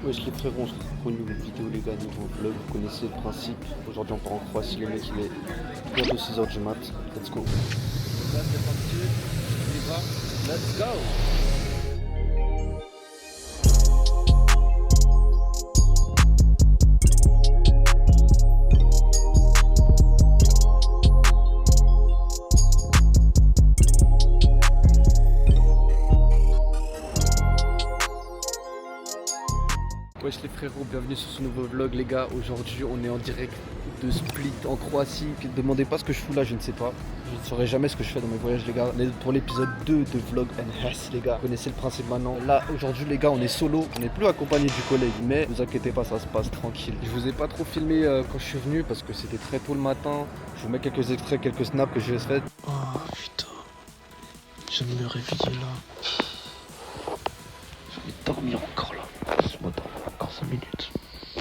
Wesh les frérots, on se retrouve pour une nouvelle vidéo les gars, nouveau vlog, vous connaissez le principe. Aujourd'hui on part en Croatie les mecs, il est bientôt 6h du mat, let's go. Là c'est parti, on y va, let's go. Wesh les frérots, bienvenue sur ce nouveau vlog les gars. Aujourd'hui on est en direct de Split en Croatie. Ne demandez pas ce que je fous là, je ne sais pas. Je ne saurai jamais ce que je fais dans mes voyages les gars. On est pour l'épisode 2 de Vlog and Hess les gars. Vous connaissez le principe maintenant. Là aujourd'hui les gars on est solo. On n'est plus accompagné du collègue. Mais ne vous inquiétez pas, ça se passe tranquille. Je vous ai pas trop filmé quand je suis venu parce que c'était très tôt le matin. Je vous mets quelques extraits, quelques snaps que j'ai fait. Oh putain, je viens de me réveiller là. Je vais dormir encore là. Laisse-moi dormir encore 5 minutes.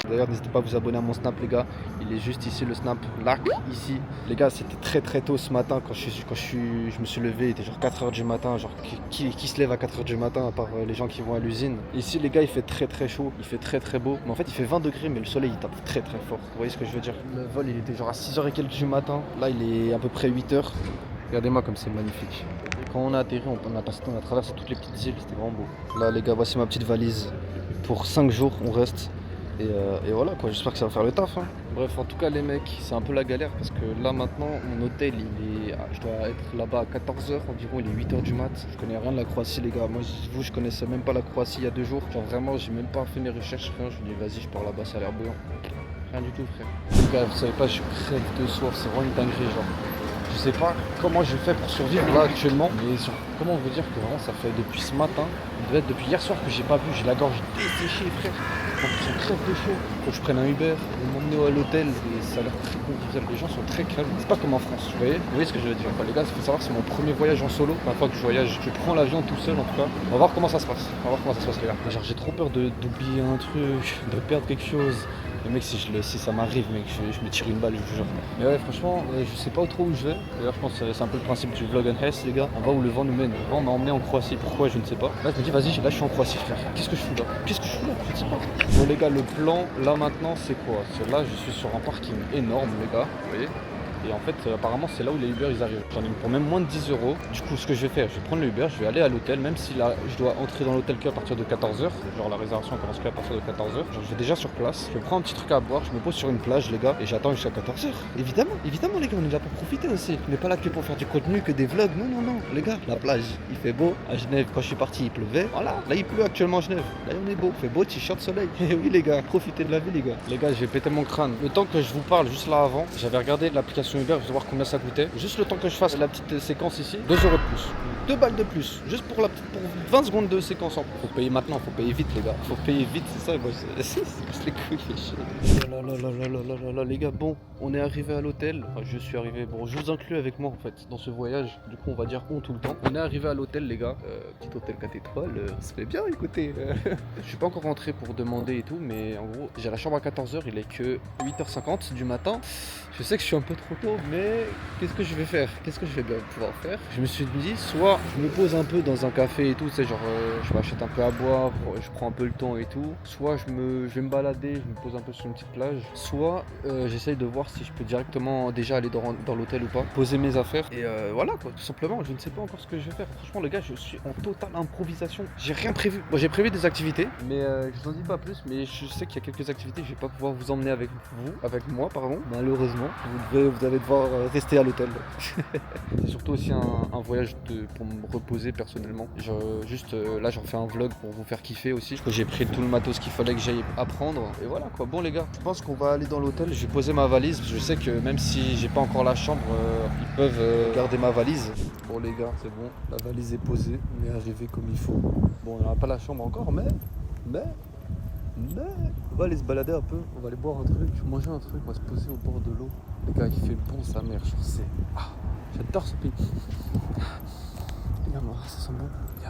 D'ailleurs n'hésitez pas à vous abonner à mon snap les gars. Il est juste ici le snap, là, ici. Les gars c'était très tôt ce matin quand je me suis levé. Il était genre 4h du matin. Genre qui se lève à 4h du matin à part les gens qui vont à l'usine. Ici les gars il fait très chaud, il fait très beau. Mais en fait il fait 20 degrés mais le soleil il tape très fort. Vous voyez ce que je veux dire? Le vol il était genre à 6h et quelques du matin. Là il est à peu près 8h. Regardez-moi comme c'est magnifique. Quand on a atterri on a traversé toutes les petites îles, c'était vraiment beau. Là les gars voici ma petite valise. Pour 5 jours on reste. Et voilà quoi, j'espère que ça va faire le taf hein. Bref en tout cas les mecs, c'est un peu la galère parce que là maintenant mon hôtel je dois être là-bas à 14h environ, il est 8h du mat. Je connais rien de la Croatie les gars, moi je connaissais même pas la Croatie il y a 2 jours. Genre vraiment j'ai même pas fait mes recherches, rien, je me dis vas-y je pars là-bas, ça a l'air bouillant. Rien du tout frère. Les gars vous savez pas, je crève de soif, c'est vraiment une dinguerie genre. Je sais pas comment je fais pour survivre là actuellement, mais comment on veut dire que vraiment ça fait depuis ce matin, il doit être depuis hier soir que j'ai pas bu, j'ai la gorge desséchée frère. En plus on crève de chaud, faut que je prenne un Uber, ils m'ont emmené à l'hôtel et ça a l'air très convivial, les gens sont très calmes, c'est pas comme en France, vous voyez ce que je veux dire. Enfin, les gars, il faut savoir que c'est mon premier voyage en solo, la fois que je voyage, je prends l'avion tout seul en tout cas. On va voir comment ça se passe, les gars. Genre j'ai trop peur d'oublier un truc, de perdre quelque chose. Le mec si ça m'arrive mec, je me tire une balle, je vous jure. Mais ouais franchement, je sais pas trop où je vais. D'ailleurs je pense que c'est un peu le principe du vlog and Hess les gars. On va où le vent nous mène. Le vent m'a emmené en Croatie, pourquoi je ne sais pas. Là je me dis vas-y, là je suis en Croatie frère. Qu'est-ce que je fous là? Je ne sais pas. Bon les gars, le plan là maintenant c'est quoi? C'est là je suis sur un parking énorme les gars, vous voyez. Et en fait apparemment c'est là où les Uber ils arrivent. J'en ai pour même moins de 10 €. Du coup ce que je vais faire, je vais prendre le Uber, je vais aller à l'hôtel, même si là je dois entrer dans l'hôtel qu'à partir de 14h. Genre la réservation commence qu'à partir de 14h. Genre je vais déjà sur place, je prends un petit truc à boire, je me pose sur une plage les gars et j'attends jusqu'à 14h. Évidemment les gars, on est là pour profiter aussi. On n'est pas là que pour faire du contenu, que des vlogs. Non les gars, la plage, il fait beau. À Genève quand je suis parti il pleuvait. Voilà, là il pleut actuellement à Genève. Là on est beau, il fait beau, t-shirt soleil. Et oui les gars, profitez de la vie les gars. Les gars, je vais péter mon crâne. Le temps que je vous parle juste là avant, j'avais regardé l'application Uber, je vais voir combien ça coûtait. Juste le temps que je fasse la petite séquence ici, 2 € de plus. 2 balles de plus. Juste pour 20 secondes de séquence. Faut payer maintenant, faut payer vite les gars. Faut payer vite, c'est ça. Moi, c'est les couilles, fait chier. Là, les gars, bon, on est arrivé à l'hôtel. Enfin, je suis arrivé. Bon, je vous inclus avec moi en fait dans ce voyage. Du coup, on va dire on tout le temps. On est arrivé à l'hôtel, les gars. Petit hôtel 4 étoiles. Ça fait bien, écoutez. Je suis pas encore rentré pour demander et tout, mais en gros, j'ai la chambre à 14h. Il est que 8h50 du matin. Je sais que je suis un peu trop tôt, mais qu'est-ce que je vais faire? Qu'est-ce que je vais bien pouvoir faire? Je me suis dit, soit je me pose un peu dans un café et tout, c'est genre je m'achète un peu à boire, je prends un peu le temps et tout. Soit je vais me balader, je me pose un peu sur une petite plage. Soit j'essaye de voir si je peux directement déjà aller dans l'hôtel ou pas, poser mes affaires. Et voilà quoi, tout simplement, je ne sais pas encore ce que je vais faire. Franchement les gars, je suis en totale improvisation. J'ai rien prévu. Bon, j'ai prévu des activités, mais je vous en dis pas plus. Mais je sais qu'il y a quelques activités que je vais pas pouvoir vous emmener avec moi, malheureusement. Vous allez devoir rester à l'hôtel. C'est surtout aussi un voyage pour me reposer personnellement. Là j'en fais un vlog pour vous faire kiffer aussi. Parce que j'ai pris tout le matos qu'il fallait que j'aille apprendre. Et voilà quoi. Bon les gars, je pense qu'on va aller dans l'hôtel. Je vais poser ma valise. Je sais que même si j'ai pas encore la chambre, ils peuvent garder ma valise. Bon les gars, c'est bon. La valise est posée. On est arrivé comme il faut. Bon, on n'a pas la chambre encore, mais on va aller se balader un peu, on va aller boire un truc, manger un truc, on va se poser au bord de l'eau. Les gars, il fait bon sa mère, je sais. J'adore ce pays. Regarde-moi, ça sent bon.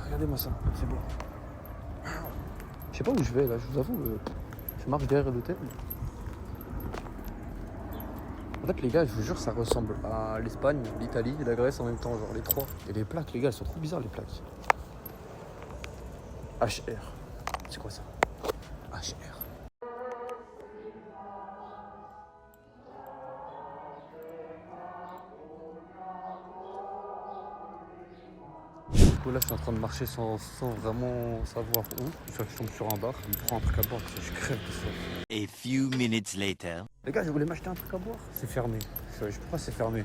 Regardez-moi ça, c'est bon. Je sais pas où je vais là, je vous avoue. Je marche derrière l'hôtel. En fait les gars, je vous jure, ça ressemble à l'Espagne, l'Italie et la Grèce en même temps, genre les trois. Et les plaques les gars, elles sont trop bizarres les plaques. HR. C'est quoi ça? HR. coup là je suis en train de marcher sans vraiment savoir où. Je tombe sur un bar, je me prends un truc à boire, je crève de ça. A few minutes later. Les gars, je voulais m'acheter un truc à boire. C'est fermé. Je sais pourquoi c'est fermé.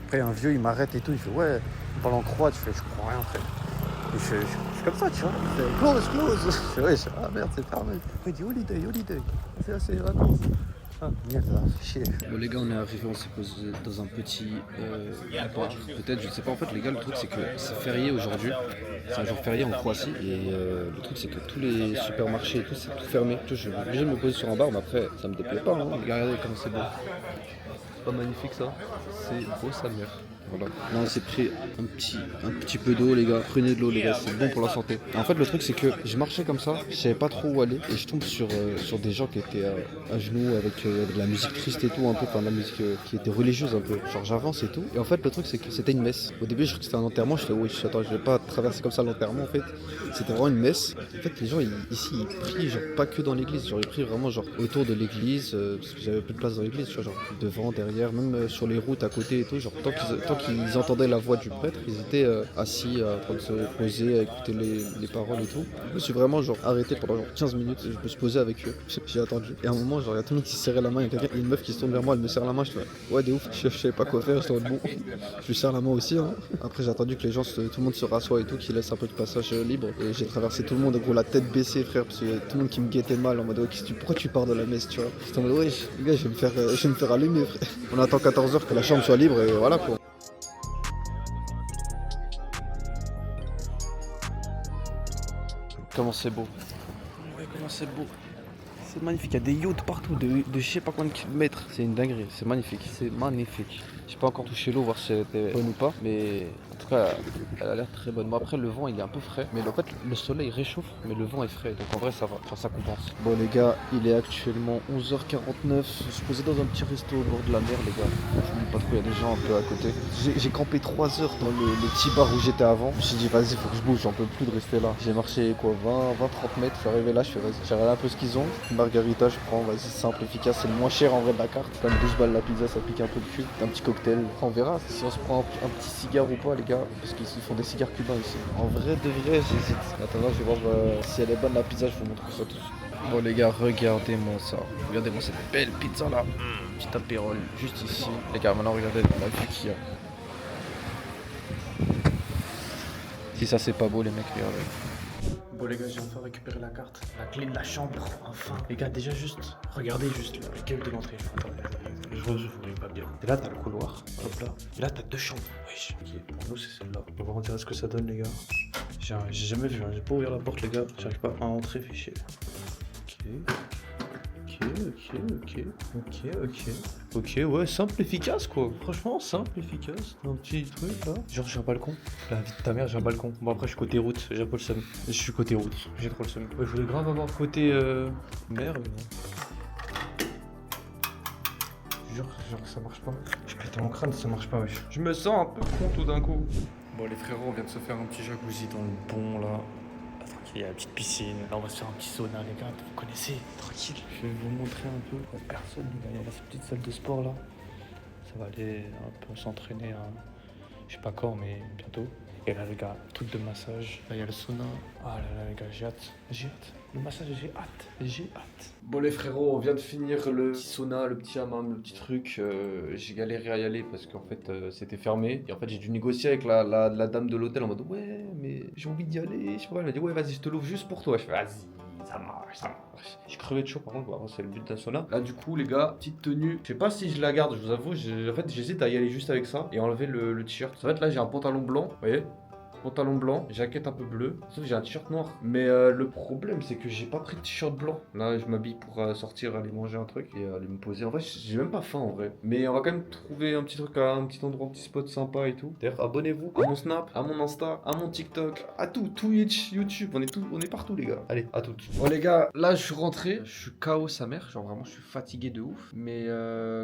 Après un vieux il m'arrête et tout, il fait ouais, on parle en croate, je comprends rien frère. Et je suis comme ça, tu vois. Il fait close. Je fais ouais, ah merde, c'est fermé. Après il dit holiday. C'est là, c'est les vacances. Ah merde, ça fait chier. Bon les gars, on est arrivé, on s'est posé dans un petit bar. Peut-être, je sais pas. En fait les gars, le truc c'est que c'est férié aujourd'hui. C'est un jour férié en Croatie. Et le truc c'est que tous les supermarchés et tout, c'est tout fermé. Je suis obligé de me poser sur un bar, mais après ça me déplaît pas. Hein. Regardez comme c'est beau. C'est pas magnifique ça. C'est beau sa mère. Voilà. Là on s'est pris un petit peu d'eau les gars, prenez de l'eau les gars, c'est bon pour la santé. En fait le truc c'est que je marchais comme ça, je savais pas trop où aller et je tombe sur des gens qui étaient à genoux avec de la musique triste et tout un peu, enfin de la musique qui était religieuse un peu, genre j'avance et tout. Et en fait le truc c'est que c'était une messe. Au début je croyais que c'était un enterrement, je fais oui attends je vais pas traverser comme ça l'enterrement en fait. C'était vraiment une messe. En fait les gens ici ils prient genre pas que dans l'église, genre ils prient vraiment genre autour de l'église, parce que j'avais plus de place dans l'église, tu vois, genre devant, derrière, même sur les routes à côté et tout, genre tant qu'ils entendaient la voix du prêtre, ils étaient assis en train de se poser, à écouter les paroles et tout. Je me suis vraiment genre arrêté pendant genre 15 minutes, je me suis posé avec eux, j'ai attendu. Et à un moment, genre il y a tout le monde qui se serrait la main, il y a une meuf qui se tourne vers moi, elle me serre la main, je fais ouais de ouf, je savais pas quoi faire, je bon, je lui serre la main aussi. Hein. Après j'ai attendu que les gens, tout le monde se rassoie et tout, qu'ils laissent un peu de passage libre. Et j'ai traversé tout le monde, gros la tête baissée frère, parce que tout le monde qui me guettait mal en mode ouais, pourquoi tu pars de la messe, tu vois. J'étais en mode ouais les gars, je vais me faire allumer frère. On attend 14h que la chambre soit libre et voilà quoi. Comment c'est beau. Ouais, comment c'est beau. C'est magnifique, il y a des yachts partout de je sais pas combien de kilomètres. C'est une dinguerie, c'est magnifique, c'est magnifique. J'ai pas encore touché l'eau, voir si elle était bonne ou pas, mais en tout cas, elle a l'air très bonne. Bon, après, le vent il est un peu frais, mais en fait, le soleil réchauffe, mais le vent est frais, donc en vrai, ça va, enfin, ça compense. Bon, les gars, il est actuellement 11h49. Je suis posé dans un petit resto au bord de la mer, les gars. Je me dis pas trop, il y a des gens un peu à côté. J'ai campé 3 heures dans le petit bar où j'étais avant. Je me suis dit, vas-y, faut que je bouge, j'en peux plus de rester là. J'ai marché quoi, 30 mètres, je suis arrivé là, je fais, vas-y, j'ai regardé un peu ce qu'ils ont. Margarita, je prends, vas-y, simple, efficace, c'est le moins cher en vrai de la carte. Comme 12 balles la pizza, ça pique un peu le cul. Un petit cocktail. On verra si on se prend un petit cigare ou pas, les gars, parce qu'ils font des cigares cubains ici. En vrai de vrai, j'hésite. Attends, je vais voir si elle est bonne la pizza, je vous montre ça tout de suite. Bon les gars, regardez-moi ça. Regardez-moi cette belle pizza là. Petit apérole juste ici. Les gars, maintenant regardez la vue qu'il y a. Si ça c'est pas beau les mecs, regardez. Bon les gars, j'ai enfin récupéré la carte, la clé de la chambre, enfin. Les gars, déjà juste, regardez juste le gueule de l'entrée. Je vois, je voulais pas bien. Et là, t'as le couloir, hop là. Et là, t'as 2 chambres. Wesh, ok, pour nous, c'est celle-là. On va voir ce que ça donne, les gars. J'ai jamais vu, hein. J'ai pas ouvert la porte, les gars. J'arrive pas à entrer, fichier. Ok, ouais, simple, efficace quoi. Franchement, simple, efficace. Un petit truc là. Genre, j'ai un balcon. La vie de ta mère, j'ai un balcon. Bon, après, je suis côté route. J'ai pas le seum. Je suis côté route. J'ai trop le seum. Ouais, je voulais grave avoir côté mer. Genre, ça marche pas. Je pète mon crâne, ça marche pas, wesh. Je me sens un peu con tout d'un coup. Bon, les frérots, on vient de se faire un petit jacuzzi dans le pont là. Il y a la petite piscine. Là, on va se faire un petit sauna, les gars. Vous connaissez, tranquille. Je vais vous montrer un peu. Il y a personne, il y a cette petite salle de sport là. Ça va aller un peu s'entraîner à je sais pas quand, mais bientôt. Et là, les gars, truc de massage. Là, il y a le sauna. Ah là là, les gars, j'ai hâte. Le massage, j'ai hâte. Bon, les frérots, on vient de finir le petit sauna, le petit hammam, le petit truc. J'ai galéré à y aller parce qu'en fait, c'était fermé. Et en fait, j'ai dû négocier avec la dame de l'hôtel en mode ouais, mais j'ai envie d'y aller. Je sais pas, elle m'a dit ouais, vas-y, je te l'ouvre juste pour toi. Je fais vas-y, ça marche. J'ai crevé de chaud, par contre, c'est le but d'un sauna. Là, du coup, les gars, petite tenue. Je sais pas si je la garde, je vous avoue. En fait, j'hésite à y aller juste avec ça et enlever le t-shirt. En fait, là, j'ai un pantalon blanc, vous voyez. Pantalon blanc, jaquette un peu bleue, sauf que j'ai un t-shirt noir. Mais le problème c'est que j'ai pas pris de t-shirt blanc. Là je m'habille pour sortir, aller manger un truc et aller me poser. En vrai j'ai même pas faim en vrai. Mais on va quand même trouver un petit truc, un petit endroit, un petit spot sympa et tout. D'ailleurs abonnez-vous à mon Snap, à mon Insta, à mon TikTok, à tout, Twitch, YouTube, on est partout les gars. Allez, à toutes. Bon les gars, là je suis rentré, je suis KO sa mère, genre vraiment je suis fatigué de ouf. Mais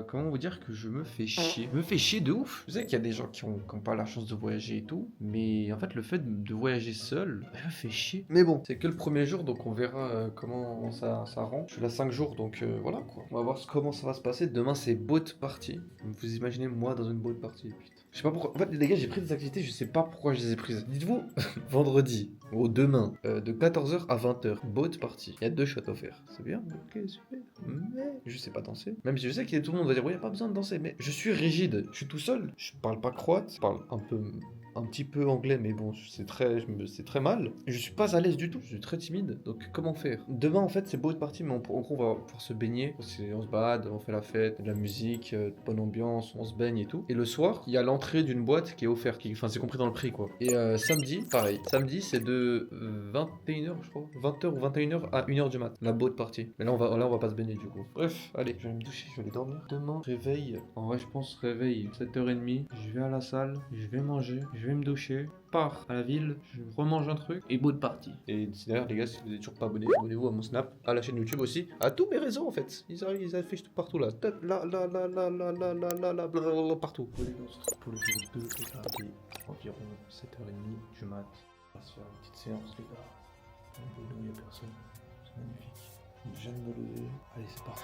comment vous dire que je me fais chier. Je me fais chier de ouf. Je sais qu'il y a des gens qui ont pas la chance de voyager et tout, mais en fait fait, le fait de voyager seul, ça me fait chier. Mais bon, c'est que le premier jour, donc on verra comment ça rend. Je suis là 5 jours, donc voilà quoi. On va voir comment ça va se passer. Demain, c'est boat party. Vous imaginez moi dans une boat party, putain. Je sais pas pourquoi. En fait, les gars, j'ai pris des activités, je sais pas pourquoi je les ai prises. Dites-vous, vendredi, ou demain, de 14h à 20h, boat party. Il y a 2 shots offerts. C'est bien, ok, super. Mais je sais pas danser. Même si je sais que tout le monde va dire, ouais, y a pas besoin de danser. Mais je suis rigide, je suis tout seul. Je parle pas croate, je parle un petit peu anglais, mais bon, c'est très mal. Je suis pas à l'aise du tout, je suis très timide. Donc comment faire? Demain, en fait, c'est boat party, mais en gros, on va pouvoir se baigner. On se balade, on fait la fête, de la musique, bonne ambiance, on se baigne et tout. Et le soir, il y a l'entrée d'une boîte qui est offerte, enfin, c'est compris dans le prix, quoi. Et samedi, pareil. Samedi, c'est de 21h, je crois. 20h ou 21h à 1h du mat. La boat party. Mais là, on va pas se baigner, du coup. Bref, allez, je vais me doucher, je vais aller dormir. Demain, réveil. En vrai, je pense réveil 7h30. Je vais à la salle, je vais manger, je vais me doucher, pars à la ville, je remange un truc et bout de party. Et d'ailleurs les gars, si vous n'êtes toujours pas abonnés, abonnez-vous à mon Snap, à la chaîne YouTube aussi, à tous mes réseaux en fait. Ils affichent tout partout là. Là, partout. Pour le jour 2, regardez, environ 7h30 du mat. On va se faire une petite séance les gars. Il n'y a personne. C'est magnifique. Je viens de me lever. Allez, c'est parti.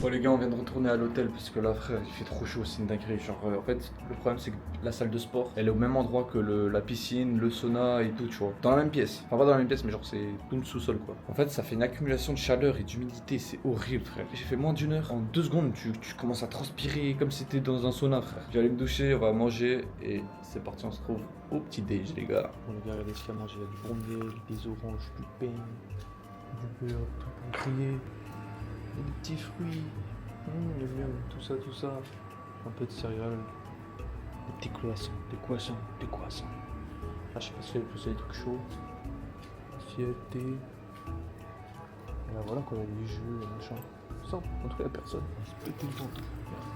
Bon les gars, on vient de retourner à l'hôtel parce que là frère il fait trop chaud, c'est une dinguerie. Genre en fait le problème c'est que la salle de sport elle est au même endroit que la piscine, le sauna et tout, tu vois. Dans la même pièce, enfin pas dans la même pièce mais genre c'est tout le sous-sol quoi. En fait ça fait une accumulation de chaleur et d'humidité, c'est horrible frère. J'ai fait moins d'1 heure, en 2 secondes tu commences à transpirer comme si t'étais dans un sauna frère. J'allais me doucher, on va manger et c'est parti, on se retrouve au petit déj les gars. Bon les gars, regardez ce qu'il y a à manger, il y a du bon miel, des oranges, du pain, du beurre, tout pour griller. Des petits fruits, le miel, tout ça, un peu de céréales, des petits croissants, des croissants. Ah, je sais pas si c'est des trucs chauds, assiette, thé. Et là voilà quoi, les jeux, les machins. Ça, en tout cas, personne. Il se pète tout le ventre.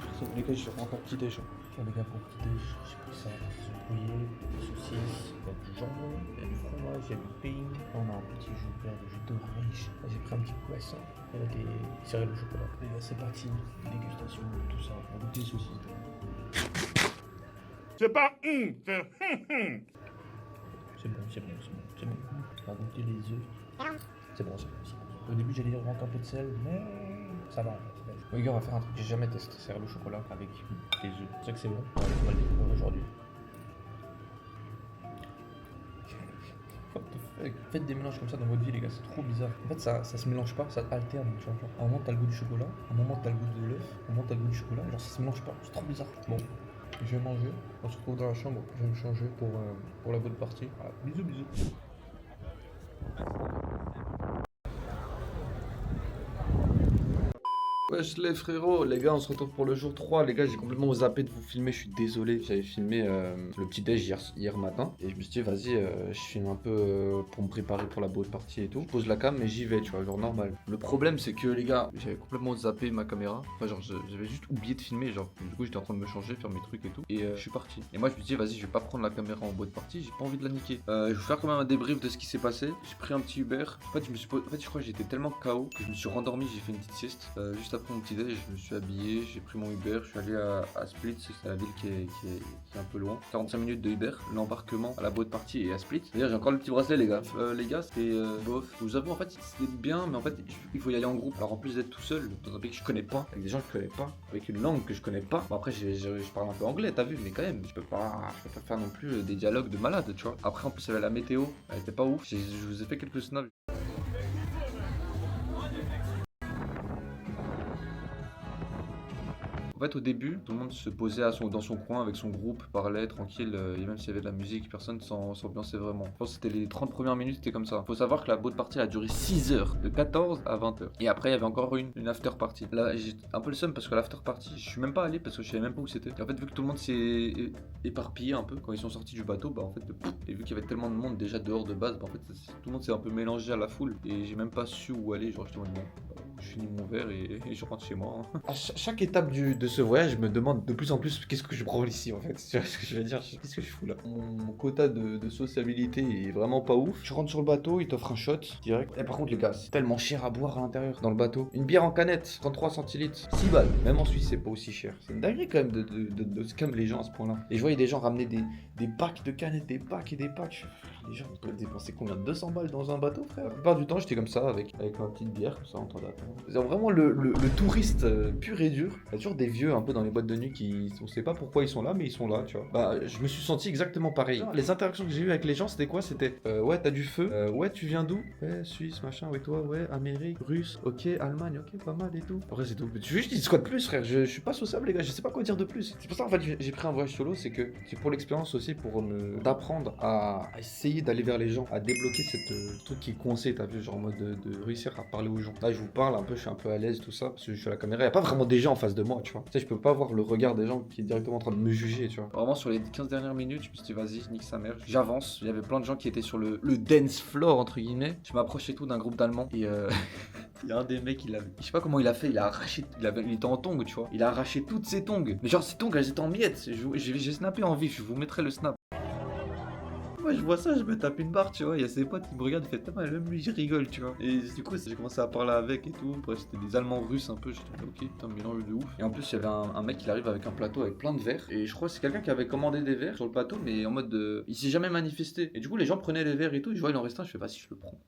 Personne. Les gars, je vais encore petit déj. Les gars, pour petit déj, j'ai pris ça. Des œufs brouillés, des saucisses, il y a du jambon, il y a du fromage, il y a du pain. On a un petit jus vert, du jus d'orange. Là, j'ai pris un petit croissant. Il y a des céréales au chocolat. Et là, c'est parti. Dégustation, tout ça. On goûte des saucisses. C'est pas c'est C'est bon. On va goûter les œufs. C'est bon. Au début, j'allais rentrer un peu de sel, mais ça va. Bon, les gars, on va faire un truc que j'ai jamais testé, céréales au chocolat avec des œufs. C'est vrai que c'est bon. On va le découvrir aujourd'hui. What the fuck? Faites des mélanges comme ça dans votre vie, les gars, c'est trop bizarre. En fait, ça se mélange pas, ça alterne. Tu vois, genre, à un moment, t'as le goût du chocolat, à un moment, t'as le goût de l'œuf, à un moment, t'as le goût du chocolat. Genre, ça se mélange pas, c'est trop bizarre. Bon, je vais manger. On se retrouve dans la chambre. Je vais me changer pour la bonne partie. Voilà. Bisous. Wesh les frérots, les gars on se retrouve pour le jour 3. Les gars, j'ai complètement zappé de vous filmer, je suis désolé. J'avais filmé le petit déj hier matin et je me suis dit vas-y, je filme un peu pour me préparer pour la boat party et tout. Je pose la cam et j'y vais, tu vois, genre normal. Le problème c'est que les gars, j'avais complètement zappé ma caméra. Enfin genre j'avais juste oublié de filmer, genre du coup j'étais en train de me changer, faire mes trucs et tout. Et je suis parti. Et moi je me suis dit vas-y, je vais pas prendre la caméra en boat party, j'ai pas envie de la niquer. Je vais vous faire quand même un débrief de ce qui s'est passé. J'ai pris un petit Uber. En fait je crois que j'étais tellement KO que je me suis rendormi, j'ai fait une petite sieste. Juste après mon petit déj, je me suis habillé, j'ai pris mon Uber, je suis allé à Split, c'est la ville qui est un peu loin. 45 minutes de Uber, l'embarquement à la boat party et à Split. D'ailleurs j'ai encore le petit bracelet les gars. Les gars c'était bof. Je vous avoue en fait c'était bien, mais en fait il faut y aller en groupe. Alors en plus d'être tout seul dans un pays que je connais pas, avec des gens que je connais pas, avec une langue que je connais pas. Bon après je parle un peu anglais, t'as vu, mais quand même je peux pas faire non plus des dialogues de malade, tu vois. Après en plus il y avait la météo, elle était pas ouf. Je vous ai fait quelques snaps. En fait, au début, tout le monde se posait dans son coin avec son groupe, parlait tranquille, et même s'il y avait de la musique, personne s'ambiançait vraiment. Je pense que c'était les 30 premières minutes, c'était comme ça. Faut savoir que la boat party a duré 6 heures, de 14 à 20 heures. Et après, il y avait encore une after party. Là, j'ai un peu le seum parce que l'after party, je suis même pas allé parce que je savais même pas où c'était. Et en fait, vu que tout le monde s'est éparpillé un peu quand ils sont sortis du bateau, bah en fait, et vu qu'il y avait tellement de monde déjà dehors de base, bah en fait, tout le monde s'est un peu mélangé à la foule. Et j'ai même pas su où aller. Genre, je me bon, je finis mon verre et je rentre chez moi. Hein. À chaque étape de ce voyage, je me demande de plus en plus qu'est-ce que je prends ici en fait. Tu vois ce que je veux dire? Qu'est-ce que je fous là? Mon quota de sociabilité est vraiment pas ouf. Tu rentres sur le bateau, ils t'offrent un shot direct. Et par contre, les gars, c'est tellement cher à boire à l'intérieur dans le bateau. Une bière en canette, 33 centilitres, 6 balles. Même en Suisse, c'est pas aussi cher. C'est une dinguerie quand même de scam les gens à ce point-là. Et je voyais des gens ramener des packs de canettes, des packs et des packs. Les gens, ils peuvent dépenser combien? 200 balles dans un bateau, frère? La plupart du temps, j'étais comme ça, avec ma petite bière, comme ça, en train d'attendre. C'est vraiment le touriste pur et dur. Il y a toujours des vieux un peu dans les boîtes de nuit qui, on sait pas pourquoi ils sont là, mais ils sont là, tu vois. Bah, je me suis senti exactement pareil. Les interactions que j'ai eues avec les gens, c'était quoi? C'était ouais, t'as du feu, ouais, tu viens d'où? Ouais, Suisse, machin, ouais, toi, ouais, Amérique, Russe, ok, Allemagne, ok, pas mal et tout. Après, c'est tout. Tu veux juste dire quoi de plus, frère? Je suis pas sociable, les gars, je sais pas quoi dire de plus. C'est pour ça, en fait, j'ai pris un voyage solo, c'est pour l'expérience aussi, pour d'apprendre à essayer d'aller vers les gens, à débloquer cette truc qui est coincé, t'as vu, genre en mode de réussir à parler aux gens. Là, je vous parle un peu, je suis un peu à l'aise, tout ça, parce que je suis à la caméra. Y a pas vraiment des gens en face de moi, tu vois. Tu sais, je peux pas voir le regard des gens qui est directement en train de me juger, tu vois. Vraiment, sur les 15 dernières minutes, je me suis dit, vas-y, nique sa mère. J'avance. Il y avait plein de gens qui étaient sur le dance floor, entre guillemets. Je m'approche et tout d'un groupe d'Allemands. Et il y a un des mecs, je sais pas comment il a fait, il a arraché, il était en tongs, tu vois. Il a arraché toutes ses tongs. Mais genre, ces tongs, elles étaient en miettes. J'ai snappé en vif, je vous mettrai le snap. Moi je vois ça, je me tape une barre, tu vois, il y a ses potes qui me regardent, il fait même lui je rigole, tu vois. Et du coup j'ai commencé à parler avec et tout, bref c'était des Allemands russes un peu, j'étais ok, putain mélange de ouf. Et en plus il y avait un mec qui arrive avec un plateau avec plein de verres, et je crois que c'est quelqu'un qui avait commandé des verres sur le plateau, mais en mode il s'est jamais manifesté. Et du coup les gens prenaient les verres et tout, et je vois il en reste un, je fais vas-y je le prends.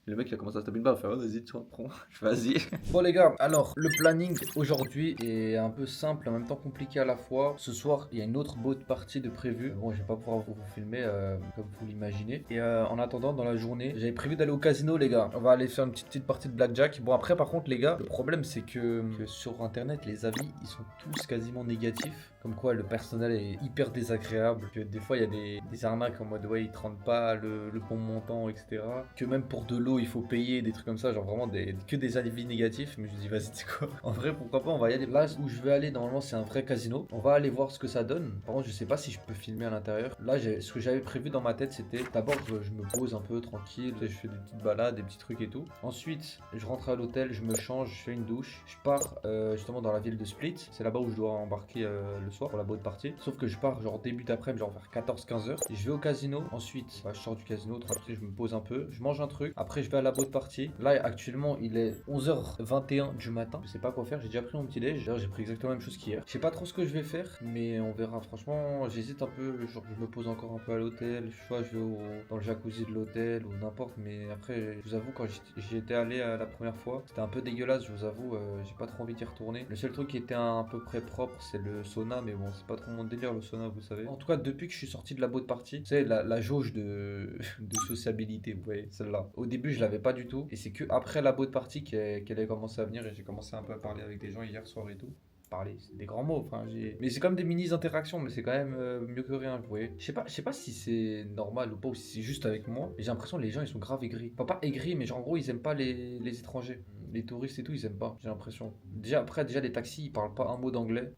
Le mec il a commencé à se taper une barre, il fait vas-y tu prends, je fais vas-y. Bon les gars, alors le planning aujourd'hui est un peu simple en même temps compliqué à la fois. Ce soir il y a une autre boat party de prévu. Bon je vais pas pouvoir vous filmer comme vous l'imaginez. Et en attendant dans la journée, j'avais prévu d'aller au casino les gars. On va aller faire une petite partie de blackjack. Bon après par contre les gars, le problème c'est que sur internet les avis ils sont tous quasiment négatifs. Comme quoi le personnel est hyper désagréable. Que des fois il y a des arnaques en mode ouais ils te rendent pas le bon montant etc. Que même pour de l'eau il faut payer, des trucs comme ça, genre vraiment que des avis négatifs. Mais je me dis vas-y c'est quoi, en vrai pourquoi pas, on va y aller. Là où je vais aller normalement c'est un vrai casino, on va aller voir ce que ça donne. Par contre je sais pas si je peux filmer à l'intérieur. Là ce que j'avais prévu dans ma tête c'était d'abord je me pose un peu tranquille, je fais des petites balades, des petits trucs et tout. Ensuite je rentre à l'hôtel, je me change, je fais une douche, je pars justement dans la ville de Split, c'est là-bas où je dois embarquer le soir pour la boat party. Sauf que je pars genre début d'après-midi, genre vers 14-15 heures. Je vais au casino, ensuite je sors du casino tranquille, je me pose un peu, je mange un truc, après je vais à la boat party. Là actuellement il est 11h21 du matin, je sais pas quoi faire, j'ai déjà pris mon petit déj, j'ai pris exactement la même chose qu'hier. Je sais pas trop ce que je vais faire mais on verra. Franchement j'hésite un peu, genre je me pose encore un peu à l'hôtel, soit je vais dans le jacuzzi de l'hôtel ou n'importe, mais après je vous avoue quand j'y étais allé la première fois c'était un peu dégueulasse, je vous avoue, j'ai pas trop envie d'y retourner. Le seul truc qui était à peu près propre c'est le sauna, mais bon c'est pas trop mon délire le sauna vous savez. En tout cas depuis que je suis sorti de la boat party, c'est la jauge de sociabilité, vous voyez celle-là. Au début je l'avais pas du tout et c'est que après la boat party qu'elle a commencé à venir et j'ai commencé un peu à parler avec des gens hier soir et tout. Parler, c'est des grands mots, enfin mais c'est comme des mini interactions, mais c'est quand même mieux que rien, vous voyez. Je sais pas si c'est normal ou pas, ou si c'est juste avec moi, mais j'ai l'impression que les gens ils sont grave aigris. Enfin pas aigris, mais genre en gros ils aiment pas les étrangers. Les touristes et tout, ils aiment pas, j'ai l'impression. Déjà les taxis, ils parlent pas un mot d'anglais.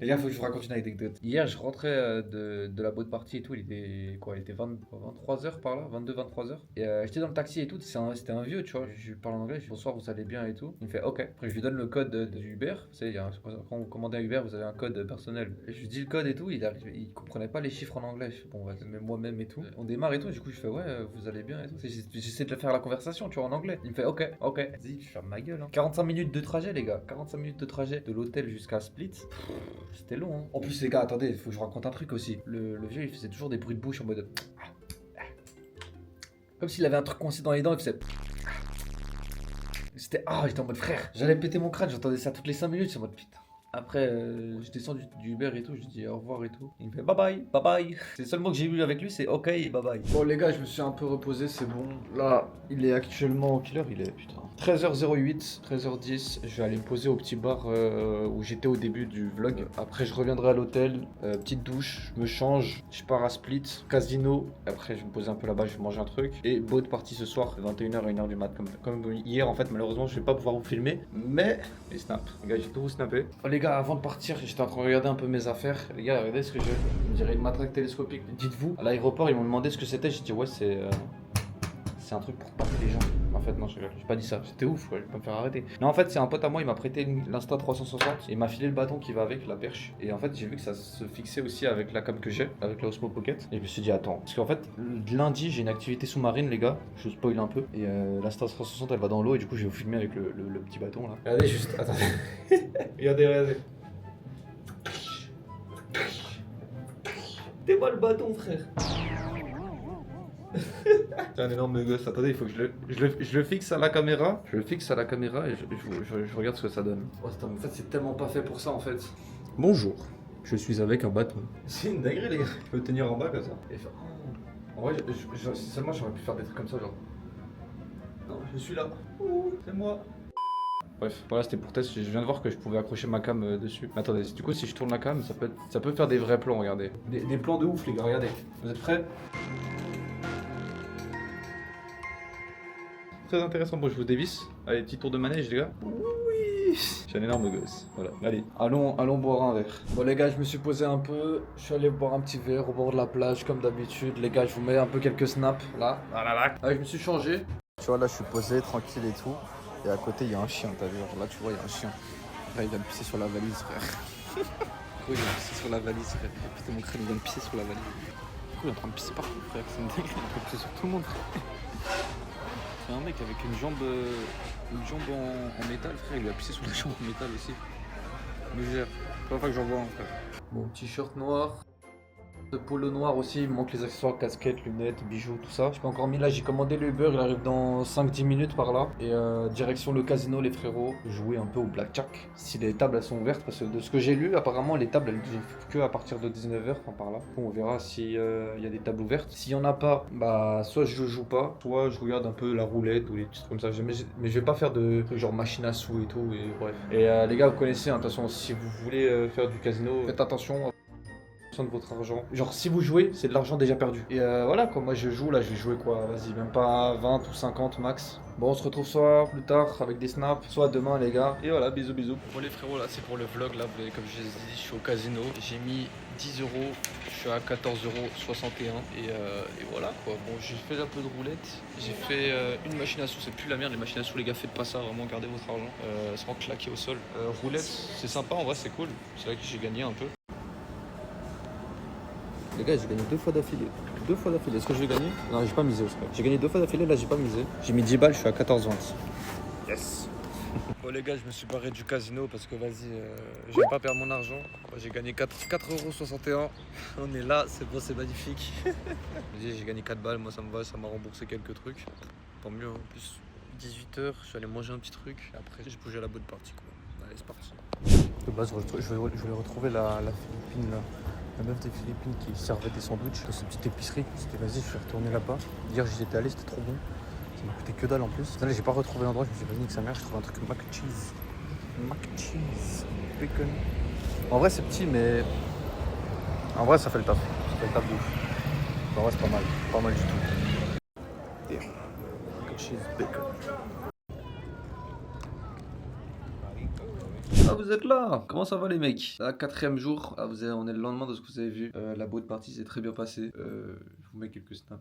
Les gars, faut que je vous raconte une anecdote. Hier, je rentrais de la boat party et tout, il était 23h par là, 22-23h. Et j'étais dans le taxi et tout, c'était un vieux, tu vois. Je lui parle en anglais, je dis bonsoir, vous allez bien et tout. Il me fait ok. Après, je lui donne le code de Uber. Vous savez, quand vous commandez un Uber, vous avez un code personnel. Et je lui dis le code et tout, il comprenait pas les chiffres en anglais. Je fais bon, mais moi-même et tout. On démarre et tout, du coup, je fais ouais, vous allez bien et tout. J'essaie de faire la conversation, tu vois, en anglais. Il me fait ok. Vas-y, je ferme ma gueule. 45 minutes de trajet, les gars. 45 minutes de trajet de l'hôtel jusqu'à Split. C'était long, hein. En plus, les gars, attendez, il faut que je vous raconte un truc aussi. Le vieux, il faisait toujours des bruits de bouche en mode. Comme s'il avait un truc coincé dans les dents, il faisait. J'étais en mode frère. J'allais péter mon crâne, j'entendais ça toutes les 5 minutes, c'est en mode putain. Après, je descends du Uber et tout, je dis au revoir et tout. Il me fait bye bye. C'est le seul mot que j'ai eu avec lui, c'est ok et bye bye. Bon, les gars, je me suis un peu reposé, c'est bon. Là, il est actuellement. Quelle heure il est, putain? 13h08, 13h10, je vais aller me poser au petit bar où j'étais au début du vlog. Après, je reviendrai à l'hôtel, petite douche, je me change, je pars à Split, casino. Après, je vais me poser un peu là-bas, je vais manger un truc. Et boat party ce soir, 21h à 1h du mat. Comme hier, en fait, malheureusement, je vais pas pouvoir vous filmer. Mais les snaps, les gars, j'ai tout vous snappé. Oh, les gars, avant de partir, j'étais en train de regarder un peu mes affaires. Les gars, regardez ce que j'ai. On dirait une matraque télescopique. Dites-vous, à l'aéroport, ils m'ont demandé ce que c'était. J'ai dit, ouais, c'est un truc pour taper les gens. En fait, non, j'ai pas dit ça. C'était ouf, ouais, je vais pas me faire arrêter. Non, en fait, c'est un pote à moi, il m'a prêté l'Insta 360 et il m'a filé le bâton qui va avec, la perche. Et en fait, j'ai vu que ça se fixait aussi avec la cam que j'ai, avec la Osmo Pocket. Et je me suis dit, attends. Parce qu'en fait, lundi, j'ai une activité sous-marine, les gars. Je vous spoil un peu. Et l'Insta 360, elle va dans l'eau et du coup, je vais vous filmer avec le petit bâton là. Regardez juste, attendez. regardez. T'es pas le bâton, frère. C'est un énorme gosse. Attendez, il faut que je le fixe à la caméra. Je le fixe à la caméra et je regarde ce que ça donne. Oh, en fait, c'est tellement pas fait pour ça en fait. Bonjour, je suis avec un bâton. C'est une dinguerie, les gars. Je peux tenir en bas comme ça. Et faire... En vrai, seulement j'aurais pu faire des trucs comme ça, genre. Non, je suis là. Ouh, c'est moi. Bref, voilà, c'était pour test. Je viens de voir que je pouvais accrocher ma cam dessus. Mais attendez, du coup, si je tourne la cam, ça peut faire des vrais plans, regardez. Des plans de ouf, les gars, regardez. Vous êtes prêts? Très intéressant. Bon, je vous dévisse. Allez, petit tour de manège, les gars. Oui, j'ai un énorme gosse. Voilà, allez, allons boire un verre. Bon, les gars, je me suis posé un peu. Je suis allé boire un petit verre au bord de la plage, comme d'habitude. Les gars, je vous mets un peu quelques snaps là. Là. Allez, je me suis changé. Tu vois, là, je suis posé, tranquille et tout. Et à côté, il y a un chien, t'as vu? Genre là, tu vois, il y a un chien. Après, il vient de pisser sur la valise, frère. Il vient de pisser sur la valise, frère. Putain, mon crâne, il vient de pisser sur la valise. Il est en train de pisser partout, frère. C'est une dinguerie, il est en train de pisser sur tout le monde, frère. C'est un mec avec une jambe en métal, frère. Il lui a pissé sur la jambe en métal aussi. Légère. C'est la fois que j'en vois un, frère. Bon, t-shirt noir. De polo noir aussi, il me manque les accessoires, casquettes, lunettes, bijoux, tout ça. Je pas encore mis là, j'ai commandé le Uber, il arrive dans 5-10 minutes par là. Et direction le casino, les frérots, jouer un peu au blackjack. Si les tables elles sont ouvertes, parce que de ce que j'ai lu, apparemment les tables elles ouvrent que à partir de 19h, enfin par là. Bon, on verra s'il y a des tables ouvertes. S'il y en a pas, bah soit je joue pas, soit je regarde un peu la roulette ou les petits trucs comme ça. Mais je vais pas faire de trucs genre machine à sous et tout, et bref. Et les gars, vous connaissez, hein, de toute façon, si vous voulez faire du casino, faites attention de votre argent. Genre si vous jouez, c'est de l'argent déjà perdu. Et voilà quoi, moi je joue là, je vais jouer quoi, vas-y, même pas 20 ou 50 max. Bon, on se retrouve soit plus tard avec des snaps, soit demain les gars. Et voilà, bisous. Bon les frérots, là c'est pour le vlog, là comme je les ai dit, je suis au casino. J'ai mis 10 euros, je suis à 14,61 € et voilà quoi. Bon, j'ai fait un peu de roulette, j'ai fait une machine à sous, c'est plus la merde les machines à sous les gars, faites pas ça, vraiment gardez votre argent sans claquer au sol. Roulette, c'est sympa en vrai, c'est cool, c'est là que j'ai gagné un peu. Les gars, j'ai gagné 2 fois d'affilée. 2 fois d'affilée. Est-ce que j'ai gagné? Non, j'ai pas misé au sport. J'ai gagné 2 fois d'affilée, là j'ai pas misé. J'ai mis 10 balles, je suis à 14,20. Yes. Bon les gars, je me suis barré du casino parce que vas-y, j'aime pas perdre mon argent. Moi, j'ai gagné 4,61 €. On est là, c'est beau, c'est magnifique. J'ai gagné 4 balles, moi ça me va, ça m'a remboursé quelques trucs. Tant mieux, en plus 18h, je suis allé manger un petit truc. Après j'ai bougé à la bonne partie quoi. Allez, c'est parti. De base, je vais retrouver la Philippine là. La meuf des Philippines qui servait des sandwichs dans cette petite épicerie. C'était vas-y, je suis retourné là-bas. Hier, j'y étais allé, c'était trop bon. Ça m'a coûté que dalle en plus. Là, j'ai pas retrouvé l'endroit, je me suis dit, vas-y, que sa mère, j'ai trouvé un truc mac and cheese. Mac and cheese. Bacon. En vrai, c'est petit, mais. En vrai, ça fait le taf. Ça fait le taf de ouf. En vrai, c'est pas mal. Pas mal du tout. Et mac and cheese, bacon. Ah, vous êtes là! Comment ça va les mecs? Là, 4e jour, on est le lendemain de ce que vous avez vu. La boat party s'est très bien passée. Je vous mets quelques snaps.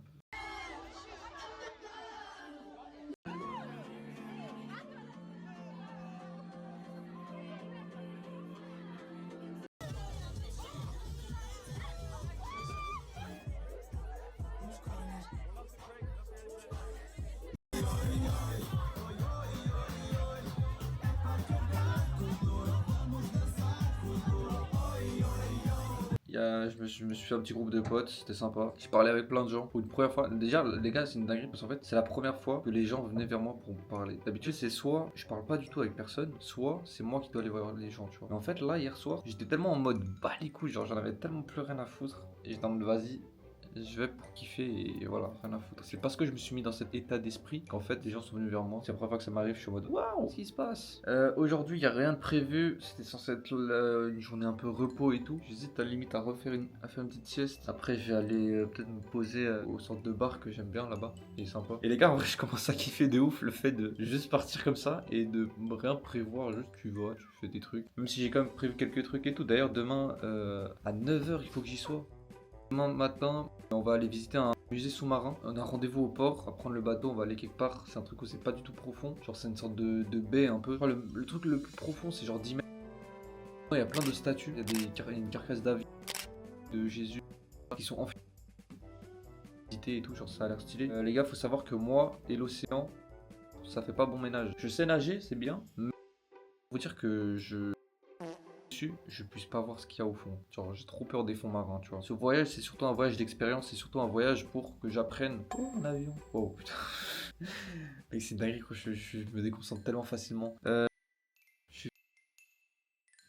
Je me suis fait un petit groupe de potes, c'était sympa. J'ai parlé avec plein de gens pour une première fois. Déjà, les gars, c'est une dinguerie parce qu'en fait, c'est la première fois que les gens venaient vers moi pour me parler. D'habitude, c'est soit je parle pas du tout avec personne, soit c'est moi qui dois aller voir les gens, tu vois. Mais en fait, là, hier soir, j'étais tellement en mode bah les couilles, genre j'en avais tellement plus rien à foutre. Et j'étais en mode vas-y, je vais pour kiffer et voilà, rien à foutre. C'est parce que je me suis mis dans cet état d'esprit qu'en fait, des gens sont venus vers moi. C'est la première fois que ça m'arrive, je suis en mode waouh, qu'est-ce qui se passe? Aujourd'hui, il n'y a rien de prévu. C'était censé être une journée un peu repos et tout. J'hésite à limite à à faire une petite sieste. Après, je vais aller peut-être me poser au centre de bar que j'aime bien là-bas. Il est sympa. Et les gars, en vrai, je commence à kiffer de ouf le fait de juste partir comme ça et de rien prévoir. Juste tu vas, tu fais des trucs. Même si j'ai quand même prévu quelques trucs et tout. D'ailleurs, demain à 9 h, il faut que j'y sois. Demain matin, on va aller visiter un musée sous-marin. On a rendez-vous au port, à prendre le bateau, on va aller quelque part. C'est un truc où c'est pas du tout profond. Genre, c'est une sorte de baie un peu. Enfin, le truc le plus profond, c'est genre 10 mètres. Il y a plein de statues. Il y a une carcasse d'avion de Jésus qui sont enfouis et tout. Genre, ça a l'air stylé. Les gars, faut savoir que moi et l'océan, ça fait pas bon ménage. Je sais nager, c'est bien. Mais faut dire que je puisse pas voir ce qu'il y a au fond. Genre, j'ai trop peur des fonds marins, tu vois. Ce voyage, c'est surtout un voyage d'expérience, c'est surtout un voyage pour que j'apprenne. Oh, un avion. Oh putain. Mec, c'est dingue, quoi. Je me déconcentre tellement facilement.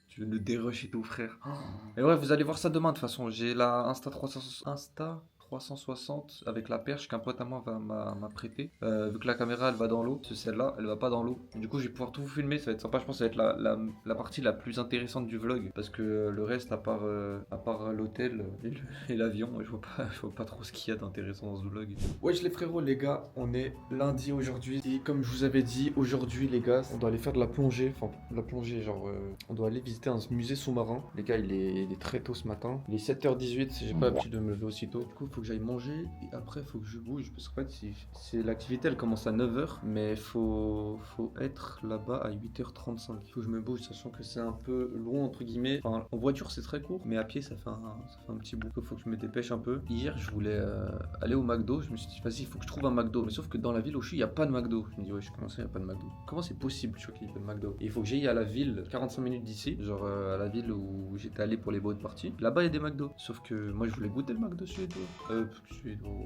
Tu veux me dérush et tout, frère. Mais ouais, vous allez voir ça demain, de toute façon. J'ai la Insta 360 avec la perche qu'un pote à moi m'a prêté. Vu que la caméra elle va dans l'eau, celle-là elle va pas dans l'eau. Du coup je vais pouvoir tout vous filmer, ça va être sympa. Je pense que ça va être la partie la plus intéressante du vlog. Parce que le reste, à part l'hôtel et l'avion, je vois pas trop ce qu'il y a d'intéressant dans ce vlog. Wesh les frérots, les gars, on est lundi aujourd'hui. Et comme je vous avais dit, aujourd'hui les gars, on doit aller faire de la plongée. Enfin, de la plongée, genre on doit aller visiter un musée sous-marin. Les gars, il est très tôt ce matin. Il est 7h18, si j'ai pas l'habitude de me lever aussitôt. Du coup, faut que j'aille manger et après faut que je bouge parce qu'en fait c'est l'activité elle commence à 9 h mais faut être là-bas à 8h35. Il faut que je me bouge sachant que c'est un peu loin entre guillemets. Enfin, en voiture c'est très court mais à pied ça fait un petit bout. Faut que je me dépêche un peu. Hier je voulais aller au McDo, je me suis dit vas-y il faut que je trouve un McDo, mais sauf que dans la ville où je suis il n'y a pas de McDo. Je me dis ouais comment ça il n'y a pas de McDo? Comment c'est possible tu vois qu'il y ait pas de McDo? Et il faut que j'aille à la ville 45 minutes d'ici, genre à la ville où j'étais allé pour les boat parties. Là-bas il y a des McDo. Sauf que moi je voulais goûter le McDo suédois.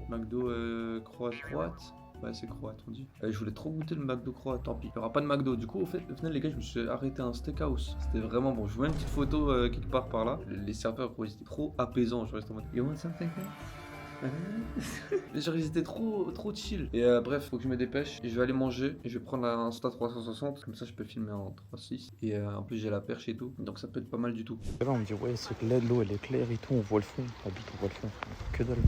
McDo croate. Ouais, c'est croate, on dit. Je voulais trop goûter le McDo croate, tant pis. Il n'y aura pas de McDo. Du coup, au final, les gars, je me suis arrêté à un steakhouse. C'était vraiment bon. Je vois une petite photo quelque part par là. Les serveurs, ils étaient trop apaisants. Je reste en mode. You want something? Genre ils étaient trop chill. Et bref, faut que je me dépêche. Et je vais aller manger. Et je vais prendre la Insta 360. Comme ça, je peux filmer en 3.6. Et en plus, j'ai la perche et tout. Donc ça peut être pas mal du tout. Là, on me dit, ouais, c'est que là, l'eau elle est claire et tout, on voit le fond. Habite, on voit le fond. Que dalle.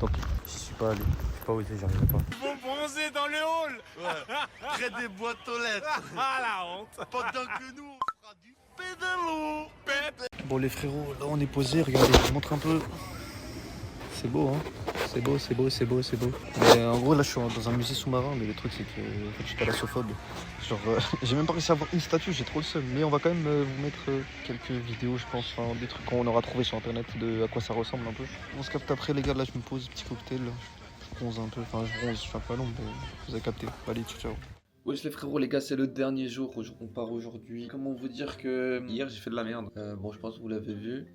Donc, j'y suis pas allé. Je sais pas où j'y arriverai pas. Ils vont bronzer dans le hall. Ouais. Près des boîtes aux lettres. Ah la honte. Pendant que nous, on fera du pédalo. Bon, les frérots, là, on est posé. Regardez, je vous montre un peu. C'est beau, hein. C'est beau. Mais en gros, là, je suis dans un musée sous-marin. Mais le truc, c'est que en fait, je suis thalassophobe. Genre, j'ai même pas réussi à avoir une statue, j'ai trop le seum. Mais on va quand même vous mettre quelques vidéos, je pense, hein, des trucs qu'on aura trouvé sur internet, de à quoi ça ressemble un peu. On se capte après, les gars. Là, je me pose, petit cocktail. Je bronze un peu. Enfin, je suis un peu à l'ombre, mais vous avez capté. Allez, ciao. Wesh les frérots, les gars, c'est le dernier jour. On part aujourd'hui. Comment vous dire que hier j'ai fait de la merde. Bon, je pense que vous l'avez vu.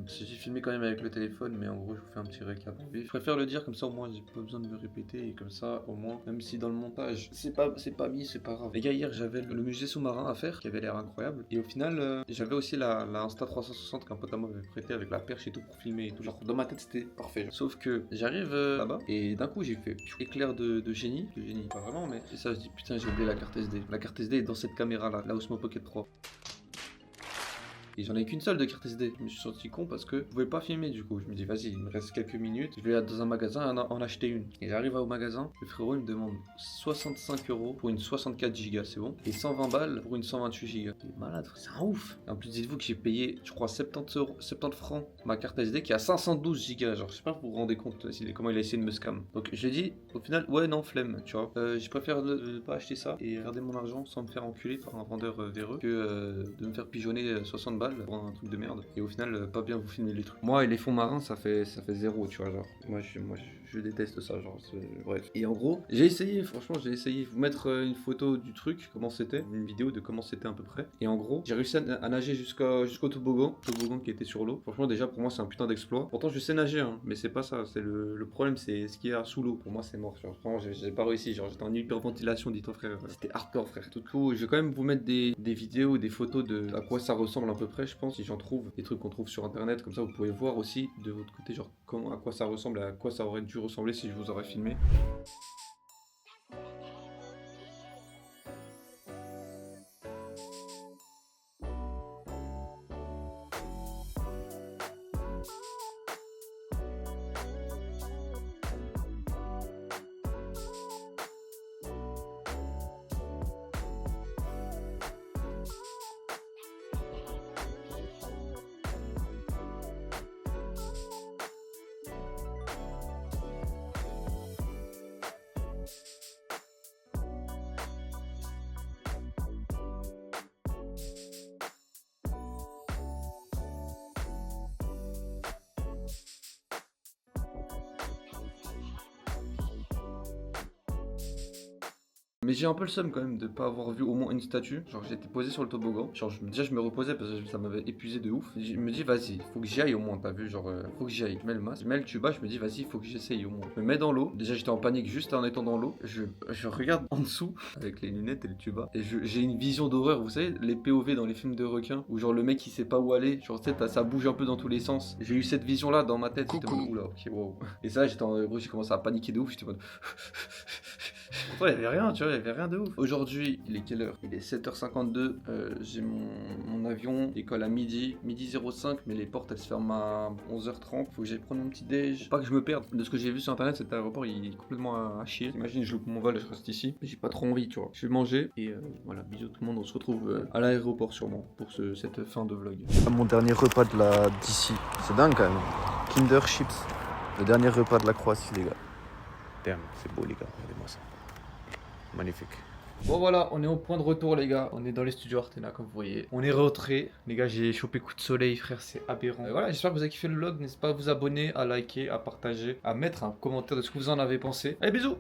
J'ai filmé quand même avec le téléphone, mais en gros, je vous fais un petit récap. Je préfère le dire comme ça, au moins, j'ai pas besoin de me répéter. Et comme ça, au moins, même si dans le montage, c'est pas mis, c'est pas grave. Les gars, hier j'avais le musée sous-marin à faire, qui avait l'air incroyable. Et au final, j'avais aussi la Insta 360 qu'un pote à moi m'avait prêté avec la perche et tout pour filmer et tout. Genre, dans ma tête, c'était parfait. Sauf que j'arrive là-bas et d'un coup, j'ai fait éclair de génie. De génie, pas vraiment, mais et ça, je dis putain, j'ai oublié la carte SD. La carte SD est dans cette caméra là, la Osmo Pocket 3. Et j'en ai qu'une seule de carte SD. Je me suis senti con parce que je pouvais pas filmer du coup. Je me dis vas-y, il me reste quelques minutes. Je vais dans un magasin en acheter une. Et j'arrive au magasin, le frérot il me demande 65 € pour une 64 Go, c'est bon. Et 120 balles pour une 128 Go. C'est malade, c'est un ouf. Et en plus dites-vous que j'ai payé, je crois 70 francs ma carte SD qui a 512 Go. Genre je sais pas, vous vous rendez compte comment il a essayé de me scam. Donc je lui ai dit au final ouais non flemme, tu vois. Je préfère ne pas acheter ça et garder mon argent sans me faire enculer par un vendeur véreux que de me faire pigeonner 60 balles pour un truc de merde et au final pas bien vous filmer les trucs. Moi et les fonds marins ça fait zéro, tu vois, genre moi je déteste ça, genre bref. Et en gros j'ai essayé, franchement j'ai essayé vous mettre une photo du truc, comment c'était, une vidéo de comment c'était à peu près. Et en gros j'ai réussi à nager jusqu'au toboggan qui était sur l'eau. Franchement déjà pour moi c'est un putain d'exploit. Pourtant je sais nager hein, mais c'est pas ça, c'est le problème, c'est ce qu'il y a sous l'eau. Pour moi c'est mort, genre franchement j'ai pas réussi, genre j'étais en hyperventilation, dit ton frère, c'était hardcore frère. Tout coup je vais quand même vous mettre des vidéos, des photos de à quoi ça ressemble à peu près. après, je pense, si j'en trouve, des trucs qu'on trouve sur internet, comme ça vous pouvez voir aussi de votre côté, genre comment, à quoi ça ressemble, à quoi ça aurait dû ressembler si je vous aurais filmé. Mais j'ai un peu le seum quand même de pas avoir vu au moins une statue. Genre j'étais posé sur le toboggan. Genre déjà je me reposais parce que ça m'avait épuisé de ouf. Je me dis vas-y, faut que j'y aille au moins, t'as vu, genre faut que j'y aille. Je mets le masque, je mets le tuba, je me dis vas-y, faut que j'essaye au moins. Je me mets dans l'eau. Déjà j'étais en panique juste en étant dans l'eau. Je regarde en dessous avec les lunettes et le tuba. Et j'ai une vision d'horreur, vous savez, les POV dans les films de requins où genre le mec il sait pas où aller. Genre tu sais, ça bouge un peu dans tous les sens. J'ai eu cette vision là dans ma tête. J'étais en mode oula, ok, wow. Et ça, gros, j'ai commencé à paniquer de ouf. J'étais en mode. Pourtant, il y avait rien, tu vois, il y avait rien de ouf. Aujourd'hui, il est quelle heure? Il est 7h52. J'ai mon avion, école à midi 05, mais les portes elles se ferment à 11h30. Faut que j'aille prendre mon petit déj. Pas que je me perde. De ce que j'ai vu sur internet, cet aéroport il est complètement à chier. Imagine, je loupe mon vol et je reste ici. Mais j'ai pas trop envie, tu vois. Je vais manger et voilà, bisous tout le monde. On se retrouve à l'aéroport sûrement pour cette fin de vlog. Mon dernier repas d'ici. C'est dingue quand même. Kinder Chips. Le dernier repas de la Croatie, les gars. Damn, c'est beau, les gars. Regardez-moi ça. Magnifique. Bon voilà, on est au point de retour les gars, on est dans les studios Artena comme vous voyez. On est rentré, les gars j'ai chopé coup de soleil frère, c'est aberrant. Voilà, j'espère que vous avez kiffé le vlog, n'hésitez pas à vous abonner, à liker, à partager, à mettre un commentaire de ce que vous en avez pensé. Allez bisous.